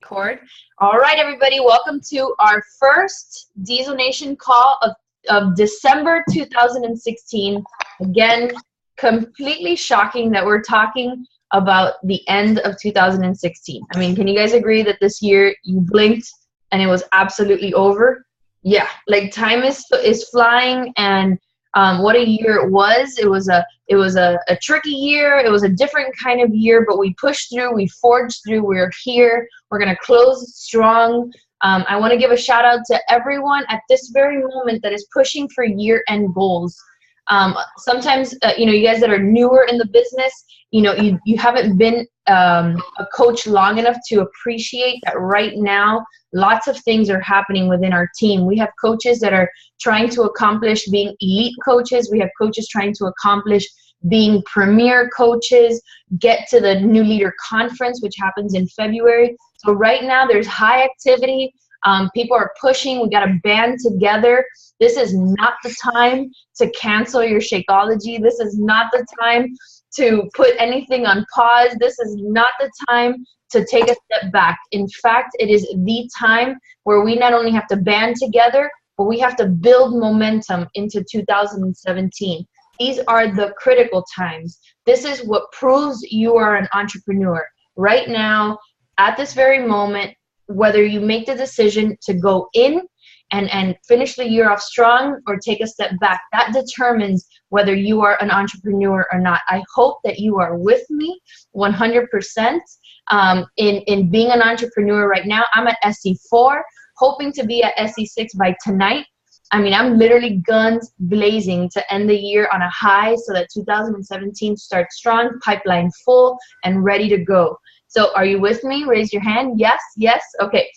Record. All right, everybody, welcome to our first Diesel Nation call of December 2016. Again, completely shocking that we're talking about the end of 2016. I mean, can you guys agree that this year you blinked and it was absolutely over? Yeah, like time is flying, and what a year it was. It was a tricky year. It was a different kind of year, but we pushed through, we forged through, we're here. We're gonna close strong. I want to give a shout out to everyone at this very moment that is pushing for year-end goals. Sometimes, you guys that are newer in the business, you haven't been a coach long enough to appreciate that right now lots of things are happening within our team. We have coaches that are trying to accomplish being elite coaches. We have coaches trying to accomplish being premier coaches, get to the New Leader Conference, which happens in February. So right now there's high activity. People are pushing. We got to band together. This is not the time to cancel your Shakeology. This is not the time to put anything on pause. This is not the time to take a step back. In fact, it is the time where we not only have to band together, but we have to build momentum into 2017. These are the critical times. This is what proves you are an entrepreneur. Right now, at this very moment, whether you make the decision to go in and finish the year off strong or take a step back, that determines whether you are an entrepreneur or not. I hope that you are with me 100% in being an entrepreneur right now. I'm at SC4, hoping to be at SC6 by tonight. I mean, I'm literally guns blazing to end the year on a high so that 2017 starts strong, pipeline full, and ready to go. So are you with me? Raise your hand. Yes, yes. Okay.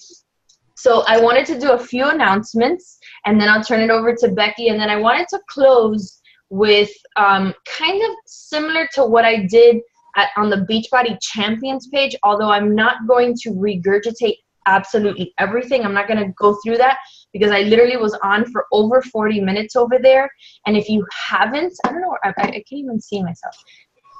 So I wanted to do a few announcements, and then I'll turn it over to Becky. And then I wanted to close with kind of similar to what I did on the Beachbody Champions page, although I'm not going to regurgitate absolutely everything. I'm not going to go through that because I literally was on for over 40 minutes over there. And if you haven't, I don't know, I can't even see myself.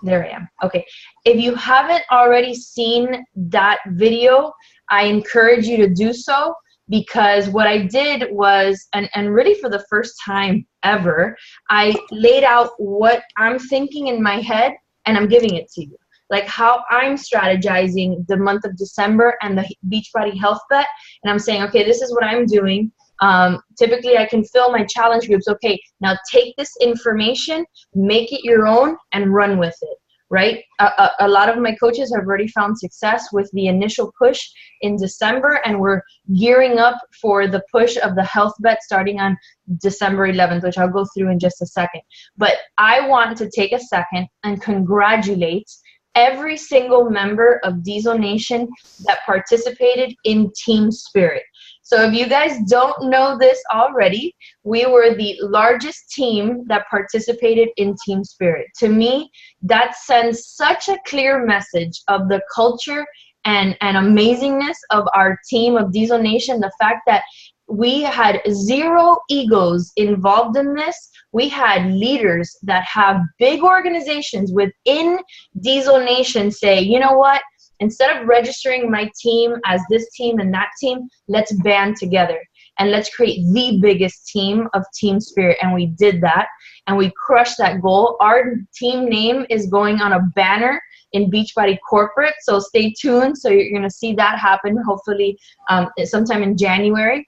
There I am. Okay. If you haven't already seen that video, I encourage you to do so, because what I did was, and really for the first time ever, I laid out what I'm thinking in my head and I'm giving it to you. Like how I'm strategizing the month of December and the Beachbody Health Bet. And I'm saying, okay, this is what I'm doing. Typically I can fill my challenge groups. Okay, now take this information, make it your own, and run with it, right? A lot of my coaches have already found success with the initial push in December, and we're gearing up for the push of the Health Bet starting on December 11th, which I'll go through in just a second. But I want to take a second and congratulate every single member of Diesel Nation that participated in Team Spirit. So if you guys don't know this already, we were the largest team that participated in Team Spirit. To me, that sends such a clear message of the culture and amazingness of our team of Diesel Nation. The fact that we had zero egos involved in this. We had leaders that have big organizations within Diesel Nation say, you know what? Instead of registering my team as this team and that team, let's band together and let's create the biggest team of Team Spirit. And we did that, and we crushed that goal. Our team name is going on a banner in Beachbody Corporate, so stay tuned. So you're going to see that happen hopefully sometime in January.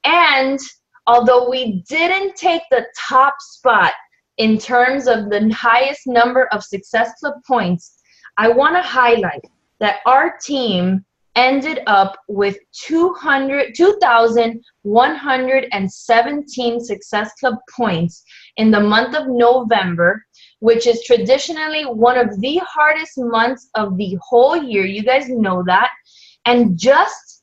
And although we didn't take the top spot in terms of the highest number of Success Club points, I want to highlight that our team ended up with 2,117 Success Club points in the month of November, which is traditionally one of the hardest months of the whole year. You guys know that. And just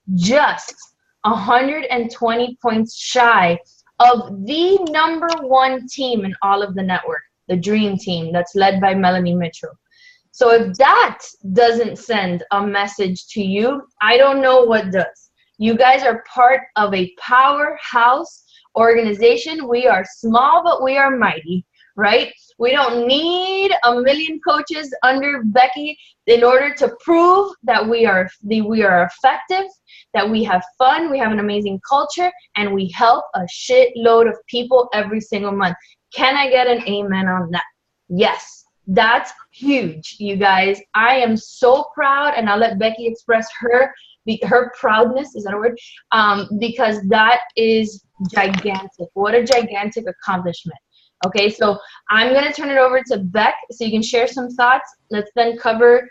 120 points shy of the #1 team in all of the network, the Dream Team, that's led by Melanie Mitchell. So if that doesn't send a message to you, I don't know what does. You guys are part of a powerhouse organization. We are small, but we are mighty, right? We don't need a million coaches under Becky in order to prove that we are effective, that we have fun, we have an amazing culture, and we help a shitload of people every single month. Can I get an amen on that? Yes, that's huge, you guys. I am so proud, and I'll let Becky express her proudness, is that a word? Because that is gigantic. What a gigantic accomplishment. Okay, so I'm going to turn it over to Beck so you can share some thoughts. Let's then cover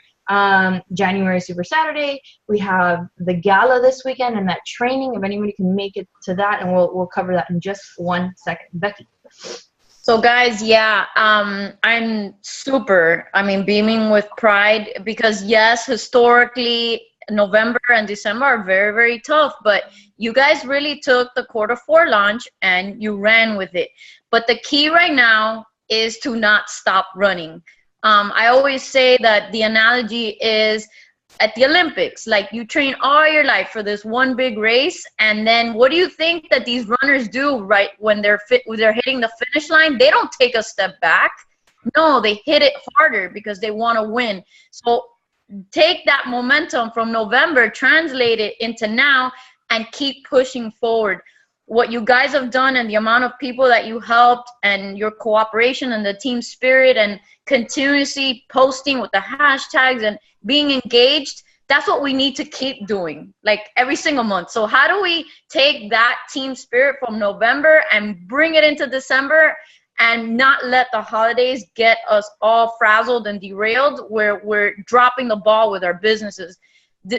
January Super Saturday. We have the gala this weekend and that training, if anybody can make it to that, and we'll cover that in just 1 second. Becky. So guys, yeah, I'm beaming with pride because yes, historically, November and December are very, very tough, but you guys really took the Q4 launch and you ran with it. But the key right now is to not stop running. I always say that the analogy is at the Olympics, like you train all your life for this one big race, and then what do you think that these runners do right when they're hitting the finish line? They don't take a step back. No, they hit it harder because they want to win. So take that momentum from November, translate it into now, and keep pushing forward. What you guys have done and the amount of people that you helped and your cooperation and the team spirit and continuously posting with the hashtags and being engaged, that's what we need to keep doing, like every single month. So how do we take that team spirit from November and bring it into December and not let the holidays get us all frazzled and derailed where we're dropping the ball with our businesses?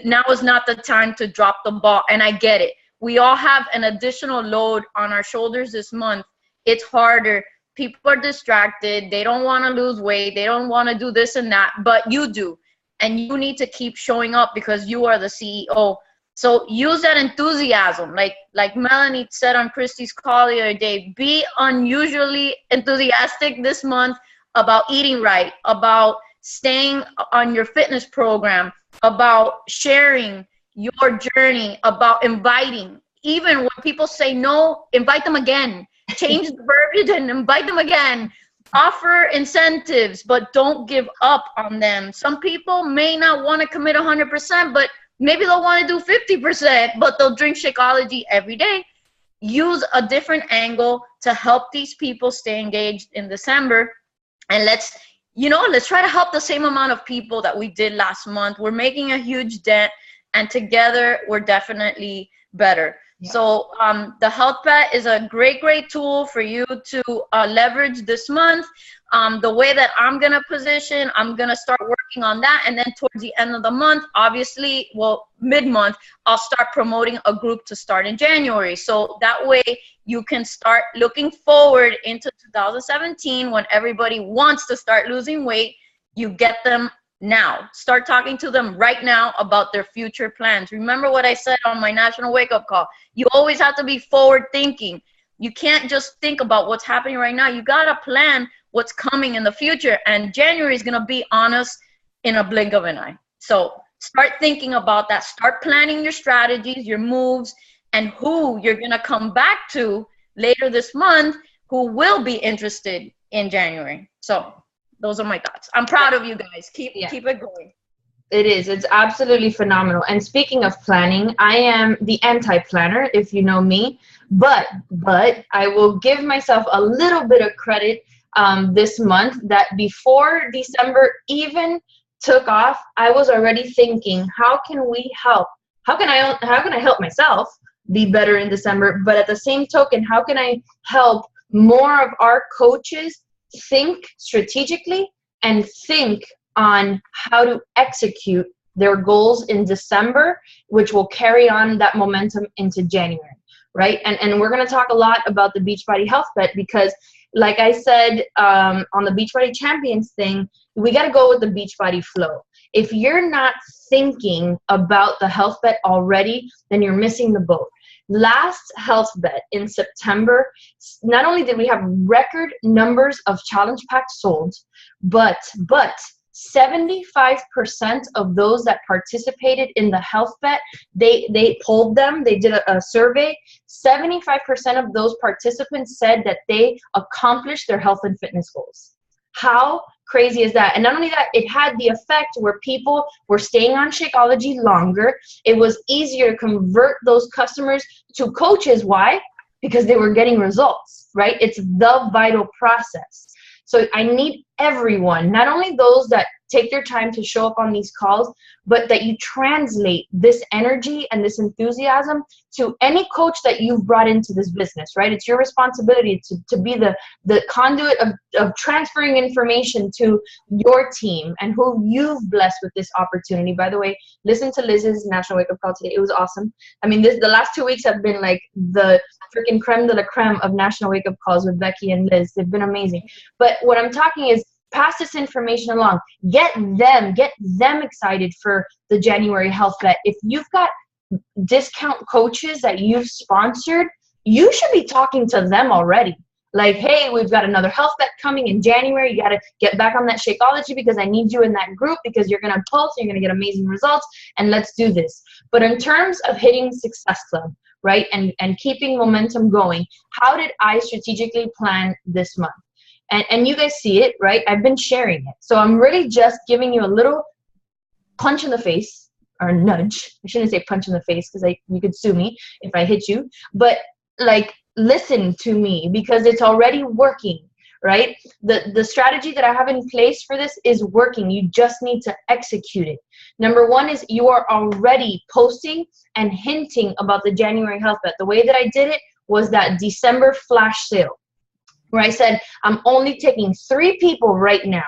Now is not the time to drop the ball, and I get it. We all have an additional load on our shoulders this month. It's harder. People are distracted. They don't want to lose weight. They don't want to do this and that, but you do. And you need to keep showing up because you are the CEO. So use that enthusiasm. Like Melanie said on Christy's call the other day, be unusually enthusiastic this month about eating right, about staying on your fitness program, about sharing your journey, about inviting. Even when people say no, invite them again. Change the verbiage and invite them again. Offer incentives, but don't give up on them. Some people may not want to commit 100%, but maybe they'll want to do 50%, but they'll drink Shakeology every day. Use a different angle to help these people stay engaged in December. And let's try to help the same amount of people that we did last month. We're making a huge dent, and together we're definitely better. Yeah. So the Health Bet is a great tool for you to leverage this month. The way that I'm going to position, I'm going to start working on that. And then towards the end of the month, obviously, well, mid-month, I'll start promoting a group to start in January. So that way you can start looking forward into 2017 when everybody wants to start losing weight. You get them now. Start talking to them right now about their future plans. Remember what I said on my national wake-up call. You always have to be forward thinking. You can't just think about what's happening right now. You got to plan what's coming in the future, and January is going to be on us in a blink of an eye. So start thinking about that. Start planning your strategies, your moves, and who you're going to come back to later this month who will be interested in January. So those are my thoughts. I'm proud of you guys. Keep it going. It is. It's absolutely phenomenal. And speaking of planning, I am the anti-planner, if you know me. But I will give myself a little bit of credit this month that before December even took off, I was already thinking, how can we help? How can I help myself be better in December? But at the same token, how can I help more of our coaches think strategically and think on how to execute their goals in December, which will carry on that momentum into January, right? And we're going to talk a lot about the Beachbody Health Bet because, like I said on the Beachbody Champions thing, we got to go with the Beachbody flow. If you're not thinking about the Health Bet already, then you're missing the boat. Last Health Bet in September, not only did we have record numbers of challenge packs sold, but 75% of those that participated in the health bet, they polled them, they did a survey. 75% of those participants said that they accomplished their health and fitness goals. How crazy is that? And not only that, it had the effect where people were staying on Shakeology longer. It was easier to convert those customers to coaches. Why? Because they were getting results, right? It's the vital process. So I need everyone, not only those that take their time to show up on these calls, but that you translate this energy and this enthusiasm to any coach that you've brought into this business, right? It's your responsibility to be the conduit of transferring information to your team and who you've blessed with this opportunity. By the way, listen to Liz's National Wake Up Call today. It was awesome. I mean, the last 2 weeks have been like the freaking creme de la creme of National Wake Up Calls with Becky and Liz. They've been amazing. But what I'm talking is, pass this information along. Get them excited for the January health bet. If you've got discount coaches that you've sponsored, you should be talking to them already. Like, hey, we've got another health bet coming in January. You got to get back on that Shakeology because I need you in that group because you're going to post and you're going to get amazing results, and let's do this. But in terms of hitting Success Club, right, and keeping momentum going, how did I strategically plan this month? And you guys see it, right? I've been sharing it. So I'm really just giving you a little punch in the face, or nudge. I shouldn't say punch in the face because you could sue me if I hit you. But like, listen to me because it's already working, right? The strategy that I have in place for this is working. You just need to execute it. Number one is you are already posting and hinting about the January health bet. The way that I did it was that December flash sale, where I said, I'm only taking 3 people right now.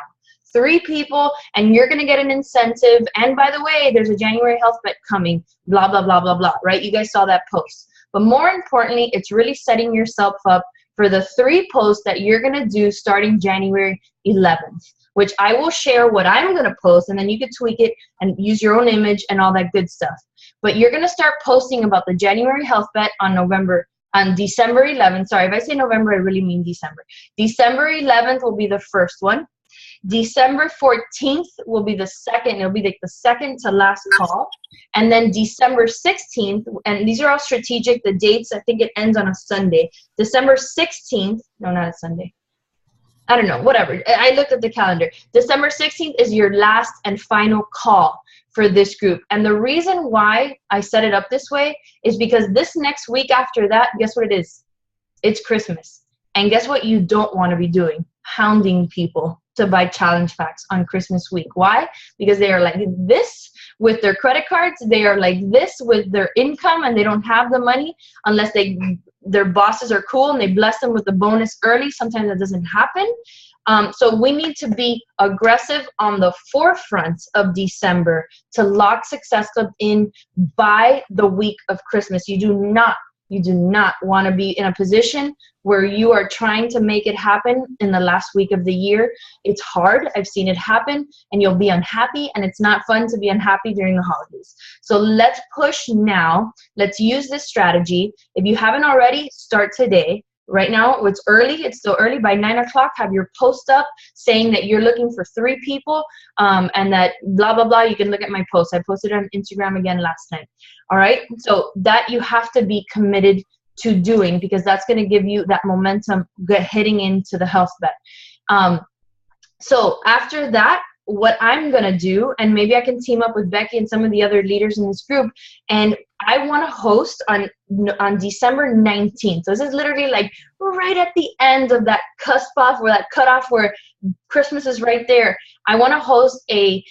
3 people, and you're going to get an incentive. And by the way, there's a January health bet coming, blah, blah, blah, blah, blah, right? You guys saw that post. But more importantly, it's really setting yourself up for the 3 posts that you're going to do starting January 11th, which I will share what I'm going to post, and then you can tweak it and use your own image and all that good stuff. But you're going to start posting about the January health bet on December 11th. Sorry, if I say November, I really mean December. December 11th will be the first one. December 14th will be the second. It'll be like the second to last call. And then December 16th, and these are all strategic. The dates, I think it ends on a Sunday. December 16th, no, not a Sunday. I don't know, whatever. I looked at the calendar. December 16th is your last and final call for this group. And the reason why I set it up this way is because this next week after that, guess what it is? It's Christmas. And guess what you don't want to be doing? Hounding people to buy challenge packs on Christmas week. Why? Because they are like this with their credit cards. They are like this with their income, and they don't have the money unless their bosses are cool and they bless them with the bonus early. Sometimes that doesn't happen. So we need to be aggressive on the forefront of December to lock Success Club in by the week of Christmas. You do not want to be in a position where you are trying to make it happen in the last week of the year. It's hard. I've seen it happen, and you'll be unhappy, and it's not fun to be unhappy during the holidays. So let's push now. Let's use this strategy. If you haven't already, start today. Right now, it's early. It's still early. By 9 o'clock, have your post up saying that you're looking for 3 people and that blah, blah, blah. You can look at my post. I posted it on Instagram again last night. All right? So that you have to be committed to doing, because that's going to give you that momentum heading into the health bet. So after that, what I'm going to do, and maybe I can team up with Becky and some of the other leaders in this group, and I want to host on December 19th. So this is literally like right at the end of that cusp off, or that cutoff where Christmas is right there. I want to host a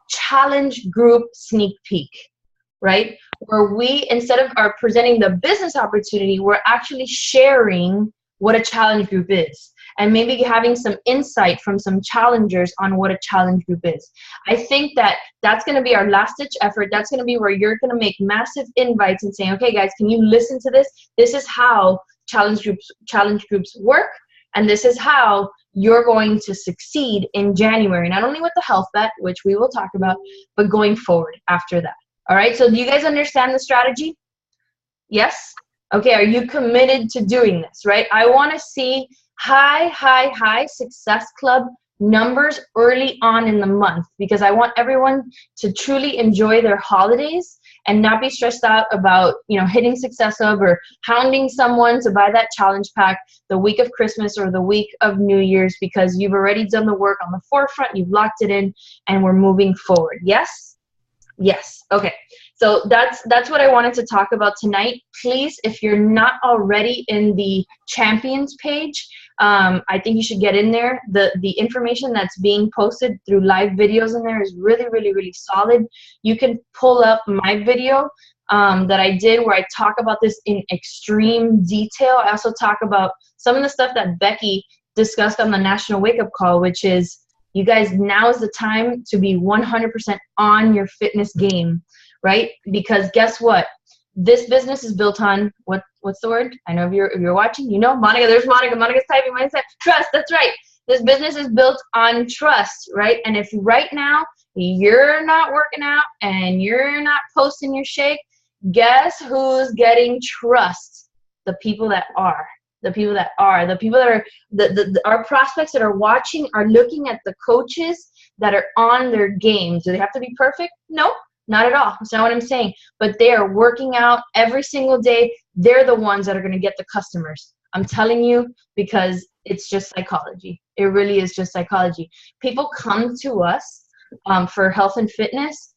challenge group sneak peek, right? Where we, instead of our presenting the business opportunity, we're actually sharing what a challenge group is, and maybe having some insight from some challengers on what a challenge group is. I think that that's going to be our last-ditch effort. That's going to be where you're going to make massive invites and saying, okay, guys, can you listen to this? This is how challenge groups work, and this is how you're going to succeed in January, not only with the health bet, which we will talk about, but going forward after that. All right, so do you guys understand the strategy? Yes? Okay, are you committed to doing this, right? I want to see high Success Club numbers early on in the month, because I want everyone to truly enjoy their holidays and not be stressed out about, you know, hitting Success Hub or hounding someone to buy that challenge pack the week of Christmas or the week of New Year's, because you've already done the work on the forefront, you've locked it in, and we're moving forward. Yes? Yes. Okay. So that's what I wanted to talk about tonight. Please, if you're not already in the champions page, I think you should get in there. The information that's being posted through live videos in there is really, really, really solid. You can pull up my video that I did where I talk about this in extreme detail. I also talk about some of the stuff that Becky discussed on the National Wake Up Call, which is, you guys, now is the time to be 100% on your fitness game, right? Because guess what? This business is built on, what's the word? I know if you're watching, you know, Monica, there's Monica. Monica's typing, mindset, trust, that's right. This business is built on trust, right? And if right now you're not working out and you're not posting your shake, guess who's getting trust? The people that are. The people that are, our prospects that are watching are looking at the coaches that are on their game. Do they have to be perfect? No, not at all. That's not what I'm saying. But they are working out every single day. They're the ones that are going to get the customers. I'm telling you, because it's just psychology. It really is just psychology. People come to us for health and fitness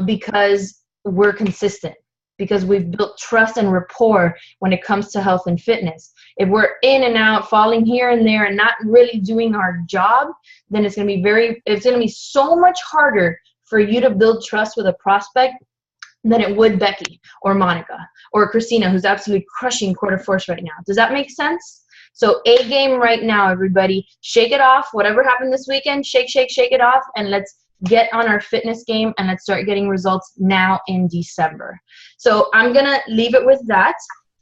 because we're consistent, because we've built trust and rapport when it comes to health and fitness. If we're in and out, falling here and there, and not really doing our job, then it's going to be so much harder for you to build trust with a prospect than it would Becky or Monica or Christina, who's absolutely crushing Quarter Force right now. Does that make sense? So A game right now, everybody. Shake it off. Whatever happened this weekend, shake it off, and let's get on our fitness game and let's start getting results now in December. So I'm going to leave it with that.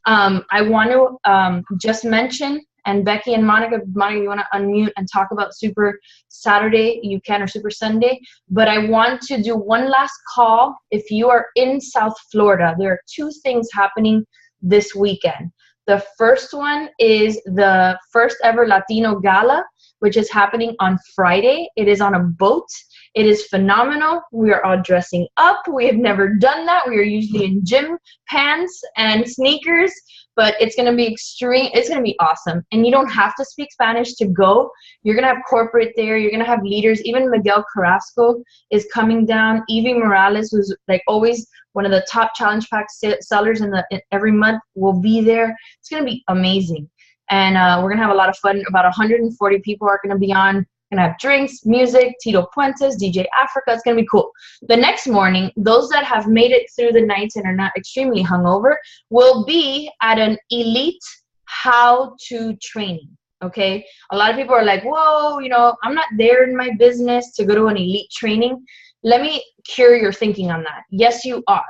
I want to just mention, and Becky and Monica, you want to unmute and talk about Super Saturday, you can, or Super Sunday. But I want to do one last call. If you are in South Florida, there are 2 things happening this weekend. The first one is the first ever Latino Gala, which is happening on Friday. It is on a boat. It is phenomenal. We are all dressing up. We have never done that. We are usually in gym pants and sneakers, but it's going to be extreme. It's going to be awesome. And you don't have to speak Spanish to go. You're going to have corporate there. You're going to have leaders. Even Miguel Carrasco is coming down. Evie Morales, who's like always one of the top challenge pack sellers in every month, will be there. It's going to be amazing. And we're going to have a lot of fun. About 140 people are going to be on. We're going to have drinks, music, Tito Puentes, DJ Africa. It's going to be cool. The next morning, those that have made it through the nights and are not extremely hungover will be at an elite how-to training, okay? A lot of people are like, whoa, you know, I'm not there in my business to go to an elite training. Let me cure your thinking on that. Yes, you are.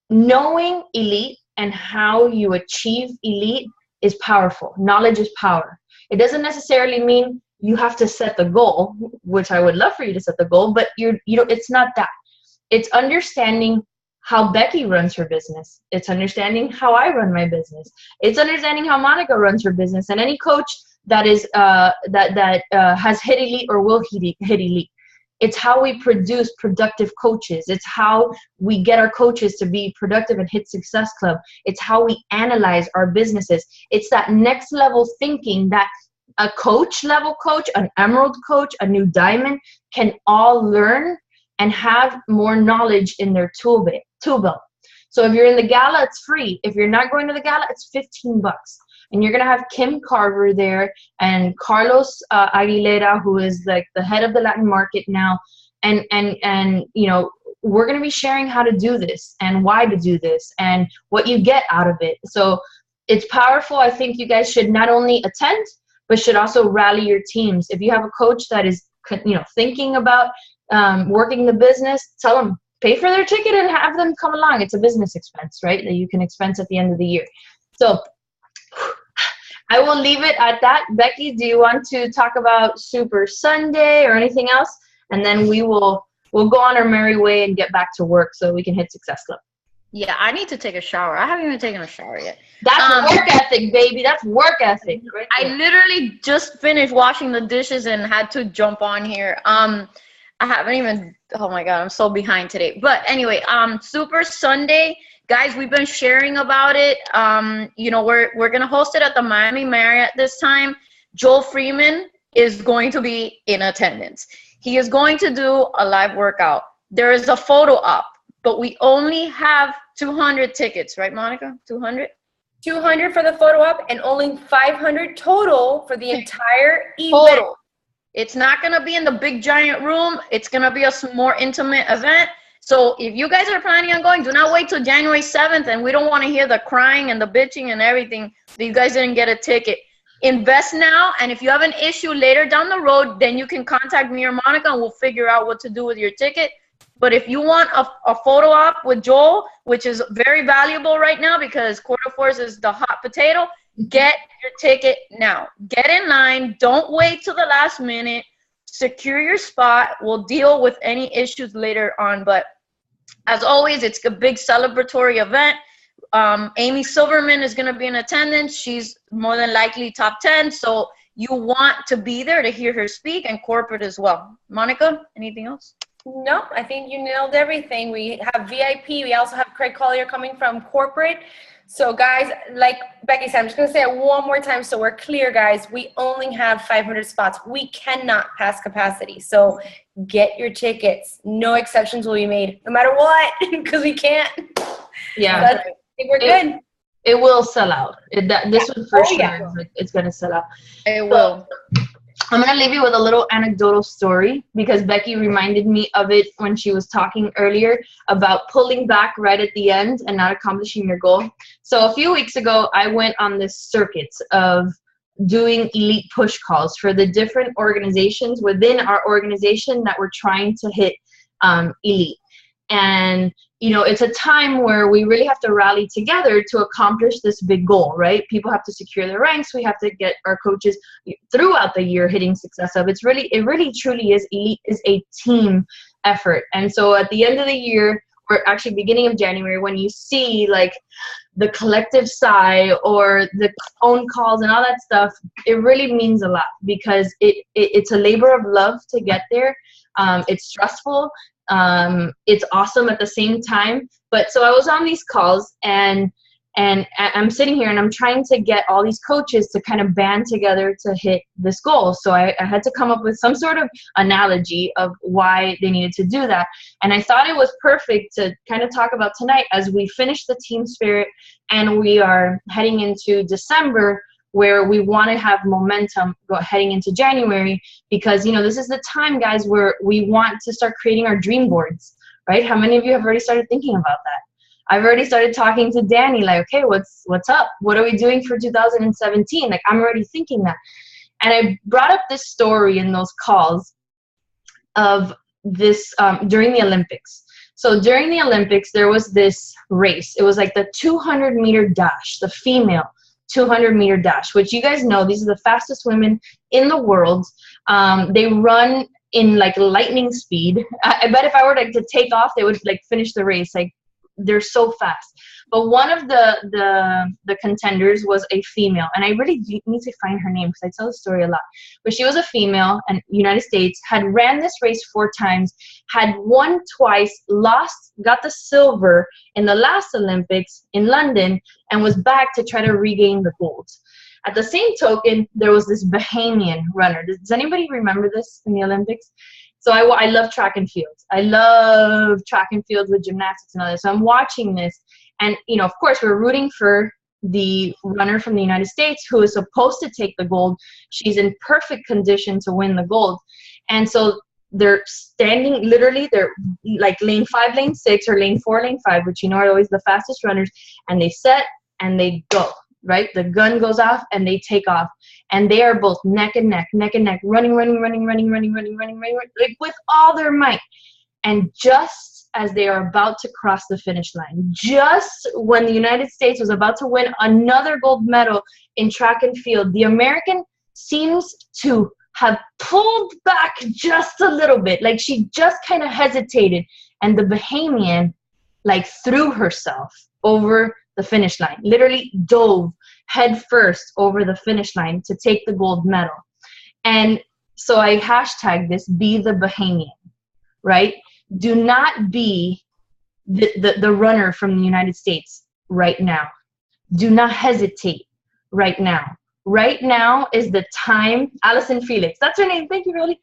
Knowing elite and how you achieve elite is powerful. Knowledge is power. It doesn't necessarily mean you have to set the goal, which I would love for you to set the goal, but it's not that. It's understanding how Becky runs her business. It's understanding how I run my business. It's understanding how Monica runs her business, and any coach that is has hit elite or will hit elite. It's how we produce productive coaches. It's how we get our coaches to be productive and hit Success Club. It's how we analyze our businesses. It's that next level thinking that a coach level coach, an emerald coach, a new diamond can all learn and have more knowledge in their tool belt. So if you're in the gala, it's free. If you're not going to the gala, it's $15. And you're going to have Kim Carver there and Carlos Aguilera, who is like the head of the Latin market now. And you know, we're going to be sharing how to do this and why to do this and what you get out of it. So it's powerful. I think you guys should not only attend, but should also rally your teams. If you have a coach that is, you know, thinking about working the business, tell them, pay for their ticket and have them come along. It's a business expense, right, that you can expense at the end of the year. So I will leave it at that. Becky, do you want to talk about Super Sunday or anything else? And then we'll go on our merry way and get back to work so we can hit Success Club. Yeah, I need to take a shower. I haven't even taken a shower yet. That's work ethic, baby. That's work ethic. Right I there. literally just finished washing the dishes and had to jump on here. I haven't even, oh my God, I'm so behind today. But anyway, Super Sunday, guys, we've been sharing about it. You know, we're gonna host it at the Miami Marriott this time. Joel Freeman is going to be in attendance. He is going to do a live workout. There is a photo op, but we only have 200 tickets, right, Monica? 200? 200 for the photo op and only 500 total for the entire event. Total. It's not going to be in the big giant room. It's going to be a more intimate event. So if you guys are planning on going, do not wait till January 7th. And we don't want to hear the crying and the bitching and everything that you guys didn't get a ticket. Invest now. And if you have an issue later down the road, then you can contact me or Monica and we'll figure out what to do with your ticket. But if you want a photo op with Joel, which is very valuable right now because quarter force is the hot potato, get your ticket now. Get in line. Don't wait till the last minute. Secure your spot. We'll deal with any issues later on. But as always, it's a big celebratory event. Amy Silverman is going to be in attendance. She's more than likely top 10. So you want to be there to hear her speak, and corporate as well. Monica, anything else? No, I think you nailed everything. We have VIP. We also have Craig Collier coming from corporate. So guys, like Becky said, I'm just going to say it one more time so we're clear, guys. We only have 500 spots. We cannot pass capacity. So get your tickets. No exceptions will be made, no matter what, because we can't. Yeah. But I think we're good. It will sell out. This one for sure. It's going to sell out. It will. I'm going to leave you with a little anecdotal story because Becky reminded me of it when she was talking earlier about pulling back right at the end and not accomplishing your goal. So a few weeks ago, I went on this circuit of doing elite push calls for the different organizations within our organization that were trying to hit elite. And, you know, it's a time where we really have to rally together to accomplish this big goal, right? People have to secure their ranks. We have to get our coaches throughout the year hitting success of. It really truly is elite is a team effort. And so at the end of the year, or actually beginning of January, when you see like the collective sigh or the phone calls and all that stuff, it really means a lot because it's a labor of love to get there. It's stressful. It's awesome at the same time. But so I was on these calls and I'm sitting here and I'm trying to get all these coaches to kind of band together to hit this goal. So I had to come up with some sort of analogy of why they needed to do that. And I thought it was perfect to kind of talk about tonight as we finish the team spirit and we are heading into December, where we want to have momentum heading into January because, you know, this is the time, guys, where we want to start creating our dream boards, right? How many of you have already started thinking about that? I've already started talking to Danny, like, okay, what's up? What are we doing for 2017? Like, I'm already thinking that. And I brought up this story in those calls of this during the Olympics. So during the Olympics, there was this race. It was like the 200-meter dash, the female 200-meter dash, which you guys know, these are the fastest women in the world. They run in like lightning speed. I bet if I were to take off, they would like finish the race. Like they're so fast. But one of the contenders was a female, and I really need to find her name because I tell the story a lot. But she was a female, and United States had ran this race 4 times, had won twice, lost, got the silver in the last Olympics in London, and was back to try to regain the gold. At the same token, there was this Bahamian runner. Does anybody remember this in the Olympics? So I love track and fields. I love track and fields with gymnastics and all that. So I'm watching this. And, you know, of course, we're rooting for the runner from the United States who is supposed to take the gold. She's in perfect condition to win the gold. And so they're standing, literally, they're like lane 5, lane 6, or lane 4, lane 5, which you know are always the fastest runners. And they set and they go, right? The gun goes off and they take off. And they are both neck and neck, running, like with all their might. And just as they are about to cross the finish line, just when the United States was about to win another gold medal in track and field, the American seems to have pulled back just a little bit. Like she just kind of hesitated. And the Bahamian like threw herself over the finish line, literally dove head first over the finish line to take the gold medal. And so I hashtag this, be the Bahamian, right? Do not be the runner from the United States right now. Do not hesitate right now. Right now is the time, Allison Felix, that's her name, thank you, Rolly.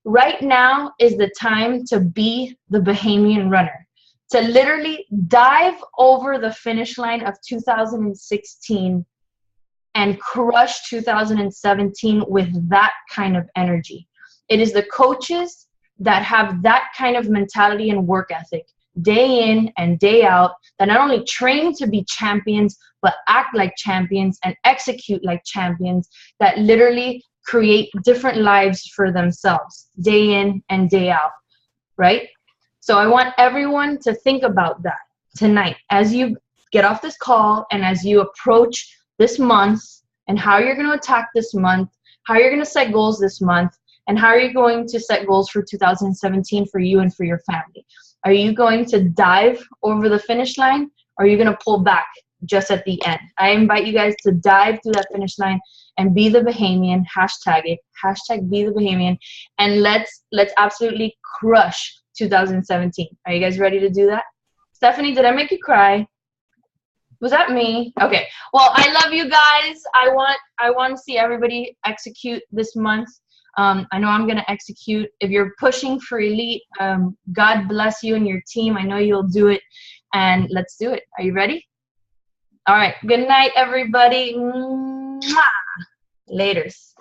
Right now is the time to be the Bahamian runner, to literally dive over the finish line of 2016 and crush 2017 with that kind of energy. It is the coaches that have that kind of mentality and work ethic day in and day out, that not only train to be champions, but act like champions and execute like champions, that literally create different lives for themselves day in and day out, right? So I want everyone to think about that tonight as you get off this call and as you approach this month and how you're going to attack this month, how you're going to set goals this month, and how are you going to set goals for 2017 for you and for your family. Are you going to dive over the finish line, or are you going to pull back just at the end? I invite you guys to dive through that finish line and be the Bahamian, hashtag it, hashtag be the Bahamian, and let's absolutely crush 2017. Are you guys ready to do that? Stephanie, did I make you cry? Was that me? Okay. Well, I love you guys. I want to see everybody execute this month. I know I'm going to execute. If you're pushing for elite, God bless you and your team. I know you'll do it, and let's do it. Are you ready? All right. Good night, everybody. Mwah. Laters.